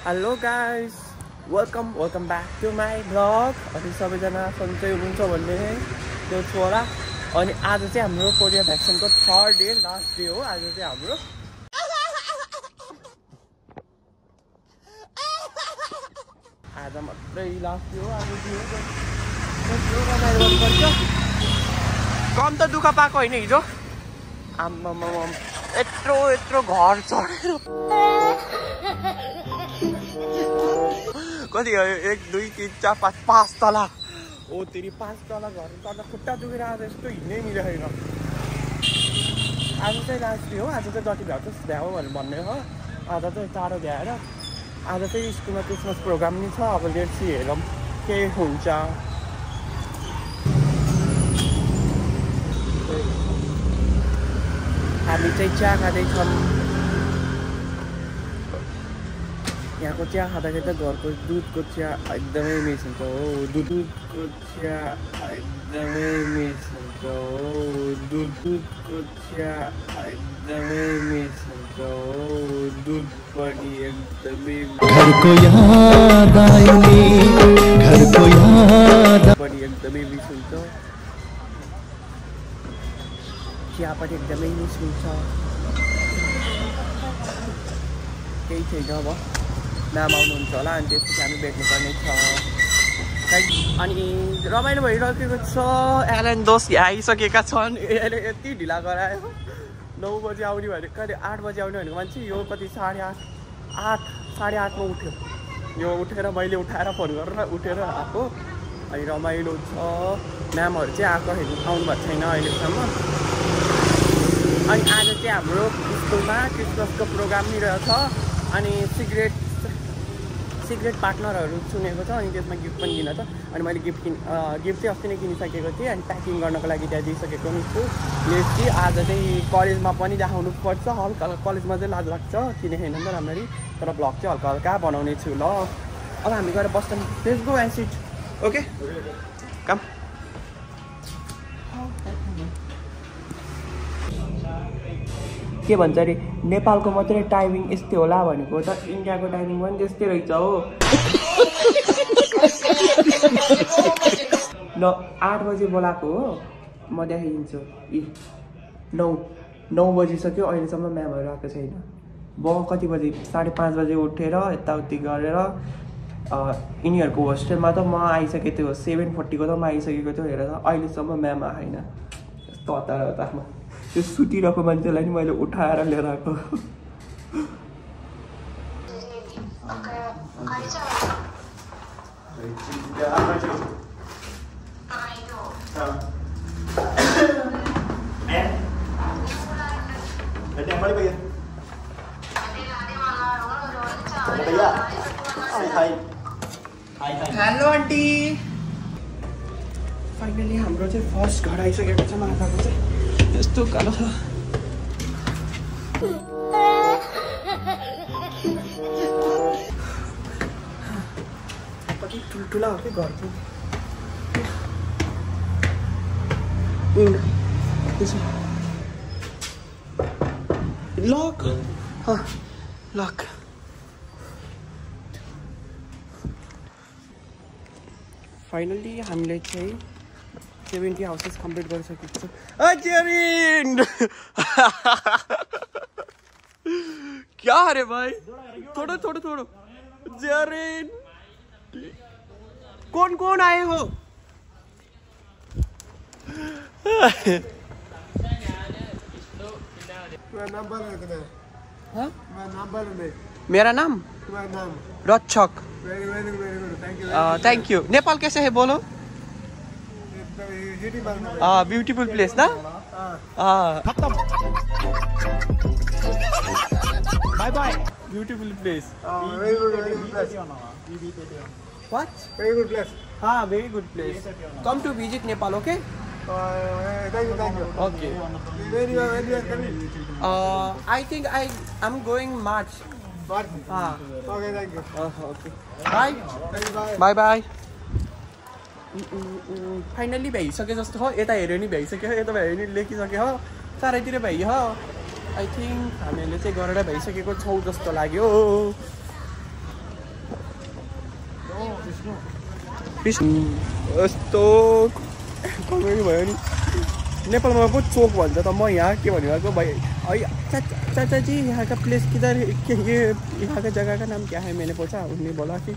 Hello guys, welcome back to my vlog. अनि सबैजना सन्चै हुनुहुन्छ भन्ने त्यो छोरा अनि आज चाहिँ हाम्रो पोलियो भ्याक्सिनको थर्ड डे लास्ट डे हो आज चाहिँ हाम्रो आज मात्रै लास्ट डे हो आज कम त दुःख पाएको होइन हिजो आम्मा यत्रो घर चढेर कति 1 2 3 4 5 तला ओ तेरी 5 तला घर चढ्दा खुट्टा दुखेर आज यस्तो हिँड्नै मिलेन आज चाहिँ लास्ट डे हो आज चाहिँ जति भ्याउँछ भ्याऊ भन्ने हो आज चाहिँ टाढो भ्याएर आज चाहिँ स्कुलमा क्रिसमस प्रोग्राम नि छ अब लेट्स सी हेरौँ के हुन्छ हामी चाहिँ चिया खाँदैछौँ यहाँको चिया खाँदाखेरि त घरको दुधको चिया एकदमै मिस हुन्छ हो दुधको चिया एकदमै मिस हुन्छ हो दुधको चिया एकदमै मिस हुन्छ हो दुध पनि एकदमै घरको याद आउने घरको याद पनि एकदमै मिस हुन्छ चिया पनि एकदमै मिस हुन्छ केही छैन अब नाम आउनुहुन्छ होला अनि त्यसपछि हामी भेट्नुपर्ने छ अनि रमाइलो भइरहेको छ एलेन दोस्त यहाँ आइसकेका छन् यसले यति ढिला गरायो 9 बजी आउने भनेको कहिले 8 बजी आउने भनेको मान्छे यो कति 8:30 मा उठ्यो यो उठेर मैले उठाएर फोन गरेर उठेर आएको अनि रमाइलो छ म्यामहरू चाहिँ आएको आउनु भएको छैन अहिलेसम्म अनि आज चाहिँ हाम्रो स्कुलमा क्रिसमसको प्रोग्राम नि रहेछ अनि सिगरेट पार्टनरहरू चुनेको छ अनि त्यसमा गिफ्ट पनि दिन छ अनि मैले गिफ्ट चाहिँ अस्ति नै किनिसकेको थिएँ अनि प्याकिङ गर्नको लागि त्यहाँ दिइसकेको पनि छु लेट्स आज चाहिँ कलेजमा पनि देखाउनु पर्छ हल्का कलेजमा चाहिँ लाज लाग्छ किने छैन नि त राम्ररी तर ब्लग चाहिँ हल्का बनाउने छु ल अब हामी गएर बस्छौँ let's go and sit okay कम के भन्छ अरे नेपालको मात्रै टाइमिङ यस्तै होला भनेको त इन्डियाको टाइमिङ पनि त्यस्तै रहेछ हो 8 बजी बोलाएको हो म देखाइदिन्छु 9 बजिसक्यो अहिलेसम्म म्यामहरू आएको छैन म कति बजी 5:30 बजी उठेर यताउति गरेर यिनीहरूको होस्टेलमा त म आइसकेको थियो 7:40 को त म आइसकेको थियो हेरेर अहिलेसम्म म्याम आएन यस्तो हतारमा त्यो सुतिरहेको मान्छेलाई नि मैले उठाएर लिएर आएको हेलो आन्टी फाइनली हाम्रो चाहिँ फर्स्ट घर आइसकेको छ माताको चाहिँ यस्तो कालो छ कति ठुल्ठुला हो कि घर लक लक फाइनली हामीले चाहिँ 70 हाउसेस कम्प्लिट गरिसकेको छ जेरिन क्या अरे भाई थोड़ा जेरिन कौन आए हो मेरा नाम रक्षक थैंक यू नेपाल कैसे है बोलो ब्यूटीफुल प्लेस ना bye bye beautiful place what very good place very good place come to visit Nepal okay thank you okay when you are coming I think I'm going March okay thank you okay bye bye finally भ्याइसक्यो जस्तो हो यता हेऱ्यो नि भ्याइसक्यो यता भ्यायो नि लेखिसक्यो हो चारैतिर भ्याइयो हो आई थिङ्क हामीहरूले चाहिँ गरेर भइसकेको छौँ जस्तो लाग्यो यस्तो कमेडी भयो नि नेपालमा पो चोक भन्छ त म यहाँ के भनिरहेको भाइ चाचा जी यहाँ का प्लेस किधर ये यहाँ का जगह का नाम क्या है मैंने पूछा उसने बोला कि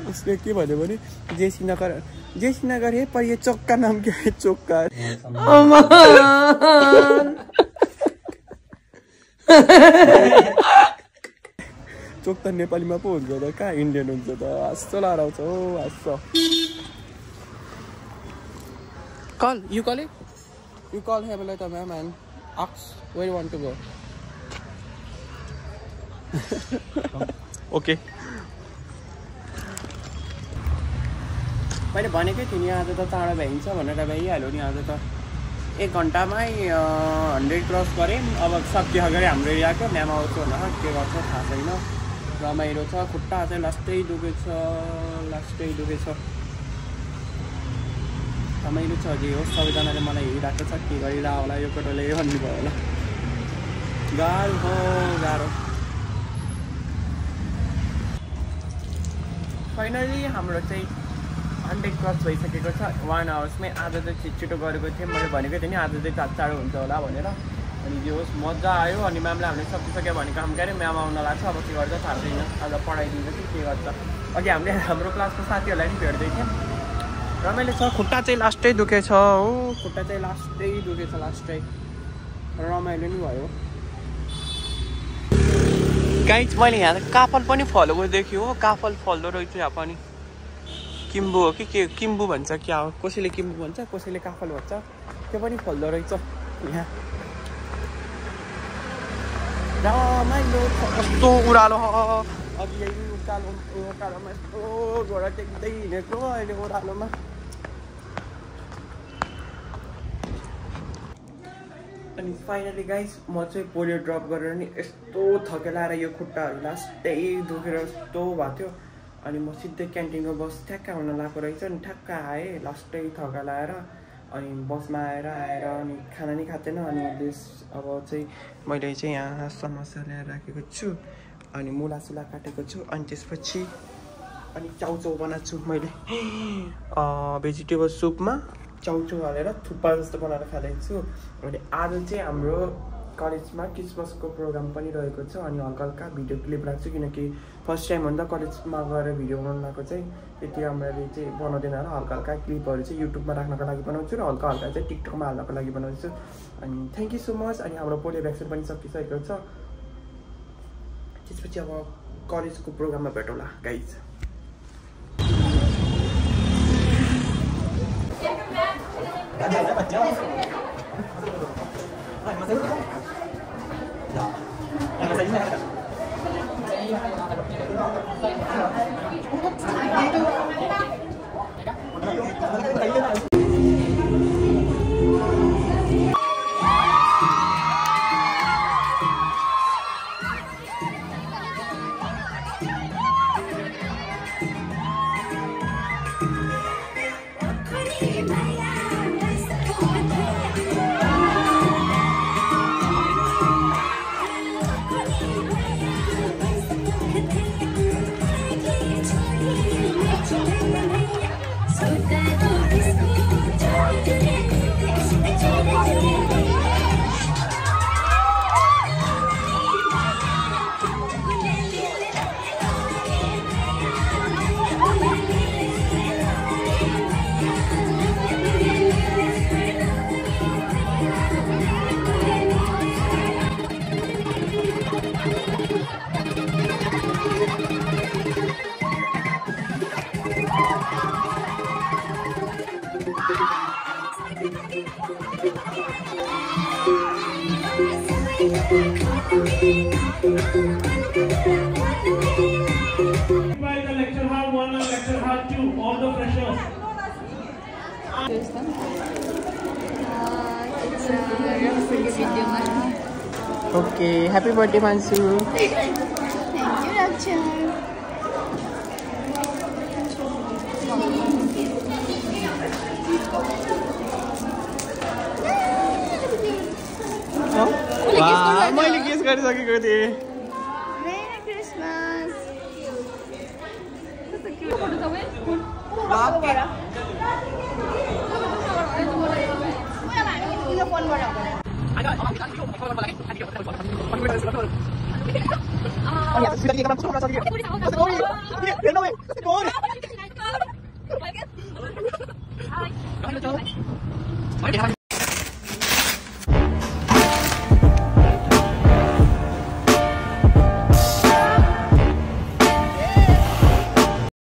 उसने के भन्यो भने जेसी नगर है पर ये चौक का नाम क्या है चौक का चोक त नेपालीमा पो हुन्छ त कहाँ इन्डियन हुन्छ त हाँस्छ लाउँछ हो हाँस्छ call you call it you call have like a ma'am and ask where you want to go okay मैले भनेकै थिएँ नि आज त चाँडो भ्याइन्छ भनेर भ्याइहाल्यो नि आज त 1 घन्टामै 100 क्रस गरेँ अब सक्यो अगाडि हाम्रो एरियाको म्याम आउँछ भनेर के गर्छ थाहा छैन रमाइलो छ खुट्टा चाहिँ लास्टै दुखेछ रमाइलो छ जे होस् सबैजनाले मलाई हेरिरहेको छ के गरिरह होला यो केटोले भन्नुभयो होला गाह्रो फाइनली हाम्रो चाहिँ 100 क्रस भइसकेको छ 1 आवर्समै आज चाहिँ छिटो गरेको थिएँ मैले भनेको थिएँ नि आज चाहिँ चाँडो हुन्छ होला भनेर अनि जे होस् मजा आयो अनि म्यामले हामीले सकिसक्यो भने काम गऱ्यो म्याम आउन लाग्छ अब के गर्छ थाहा छैन आज पढाइदिन्छ कि के गर्छ अघि हामीले हाम्रो क्लासको साथीहरूलाई पनि भेट्दै थियौँ रमाइलो छ खुट्टा चाहिँ लास्टै दुखेछ हो खुट्टा चाहिँ लास्टै रमाइलो नि भयो गाइज मैले यहाँ काफल पनि फलेको देख्यो हो काफल फल्दो रहेछ यहाँ पनि किम्बु हो कि के किम्बु भन्छ क्या हो कसैले किम्बु भन्छ कसैले काफल भन्छ त्यो पनि फल्दो रहेछ यहाँ रमाइलो कस्तो उरालो अघि यही उकालोमा यस्तो घोडा टेक्दै हिँडेको अहिले ओह्रालोमा अनि फाइनली गाइस म चाहिँ पोलियो ड्रप गरेर नि यस्तो थकेलाएर यो खुट्टाहरू लास्टै दुखेर यस्तो भएको थियो अनि म सिधै क्यान्टिनको बस ठ्याक्क आउन लागेको रहेछ अनि ठ्याक्क आएँ लास्टै थकालाएर अनि बसमा आएर अनि खाना नि खाँदैन अनि अब चाहिँ मैले चाहिँ यहाँ समोसा ल्याएर राखेको छु अनि मुलासुला काटेको छु अनि त्यसपछि अनि चाउचाउ बनाएको छु मैले भेजिटेबल सुपमा चाउचाउ हालेर थुक्पा जस्तो बनाएर खाँदैछु छु अनि आज चाहिँ हाम्रो कलेजमा क्रिसमसको प्रोग्राम पनि रहेको छ अनि हल्का भिडियो क्लिप राख्छु किनकि फर्स्ट टाइम हो नि त कलेजमा गएर भिडियो बनाउनु लगाएको चाहिँ त्यति राम्ररी चाहिँ बनाउँदैन र हल्का क्लिपहरू चाहिँ युट्युबमा राख्नको लागि बनाउँछु र हल्का चाहिँ टिकटकमा हाल्नको लागि बनाउँछु अनि थ्याङ्क यू सो मच अनि हाम्रो पोलियो भ्याक्सिन पनि सकिसकेको छ त्यसपछि अब कलेजको प्रोग्राममा भेटौँला guys Lecture hall 1 and lecture hall 2, all the freshers. It's video. Okay, happy birthday Mansu. Thank you, Raksha. वाह, मैले गेस गरिसकेको थिएँ। Merry Christmas. Hãy subscribe